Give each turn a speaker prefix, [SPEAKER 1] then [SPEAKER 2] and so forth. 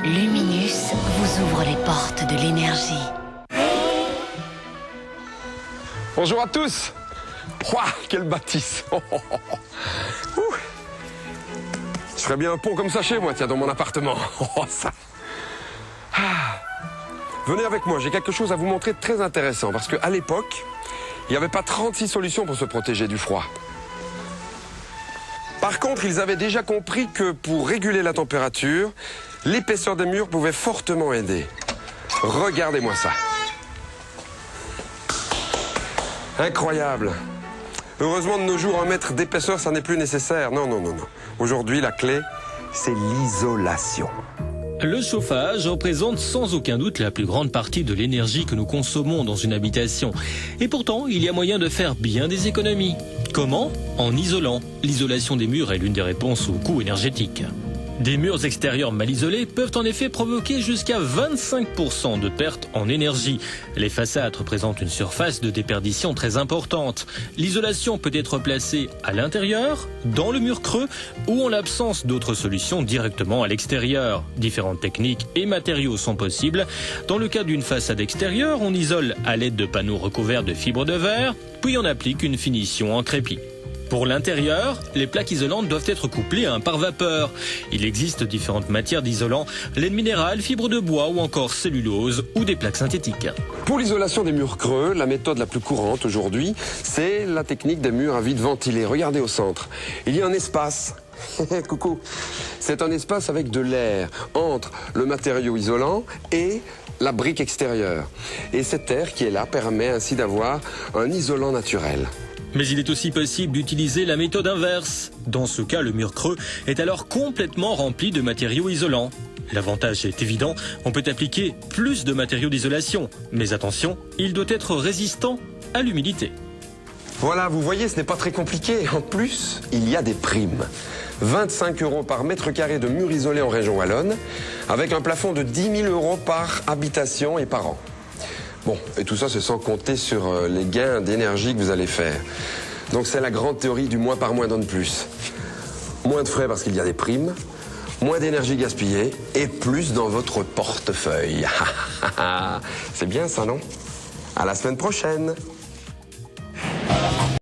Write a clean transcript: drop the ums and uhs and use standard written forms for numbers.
[SPEAKER 1] Luminus vous ouvre les portes de l'énergie.
[SPEAKER 2] Bonjour à tous. Ouah, quelle bâtisse. Je ferais bien un pont comme ça chez moi, tiens, dans mon appartement. Ça. Venez avec moi, j'ai quelque chose à vous montrer de très intéressant. Parce qu'à l'époque, il n'y avait pas 36 solutions pour se protéger du froid. Par contre, ils avaient déjà compris que pour réguler la température, l'épaisseur des murs pouvait fortement aider. Regardez-moi ça. Incroyable. Heureusement, de nos jours, 1 mètre d'épaisseur, ça n'est plus nécessaire. Non. Aujourd'hui, la clé, c'est l'isolation.
[SPEAKER 3] Le chauffage représente sans aucun doute la plus grande partie de l'énergie que nous consommons dans une habitation. Et pourtant, il y a moyen de faire bien des économies. Comment ? En isolant. L'isolation des murs est l'une des réponses au coût énergétique. Des murs extérieurs mal isolés peuvent en effet provoquer jusqu'à 25% de perte en énergie. Les façades représentent une surface de déperdition très importante. L'isolation peut être placée à l'intérieur, dans le mur creux ou en l'absence d'autres solutions directement à l'extérieur. Différentes techniques et matériaux sont possibles. Dans le cas d'une façade extérieure, on isole à l'aide de panneaux recouverts de fibres de verre, puis on applique une finition en crépi. Pour l'intérieur, les plaques isolantes doivent être couplées à un pare-vapeur. Il existe différentes matières d'isolant, laine minérale, fibres de bois ou encore cellulose ou des plaques synthétiques.
[SPEAKER 2] Pour l'isolation des murs creux, la méthode la plus courante aujourd'hui, c'est la technique des murs à vide ventilés. Regardez au centre, il y a un espace. Coucou. C'est un espace avec de l'air entre le matériau isolant et la brique extérieure. Et cet air qui est là permet ainsi d'avoir un isolant naturel.
[SPEAKER 3] Mais il est aussi possible d'utiliser la méthode inverse. Dans ce cas, le mur creux est alors complètement rempli de matériaux isolants. L'avantage est évident, on peut appliquer plus de matériaux d'isolation. Mais attention, il doit être résistant à l'humidité.
[SPEAKER 2] Voilà, vous voyez, ce n'est pas très compliqué. En plus, il y a des primes. 25 € par mètre carré de mur isolé en région wallonne, avec un plafond de 10 000 € par habitation et par an. Bon, et tout ça, c'est sans compter sur les gains d'énergie que vous allez faire. Donc c'est la grande théorie du moins par moins donne plus. Moins de frais parce qu'il y a des primes, moins d'énergie gaspillée et plus dans votre portefeuille. C'est bien ça, non ? À la semaine prochaine.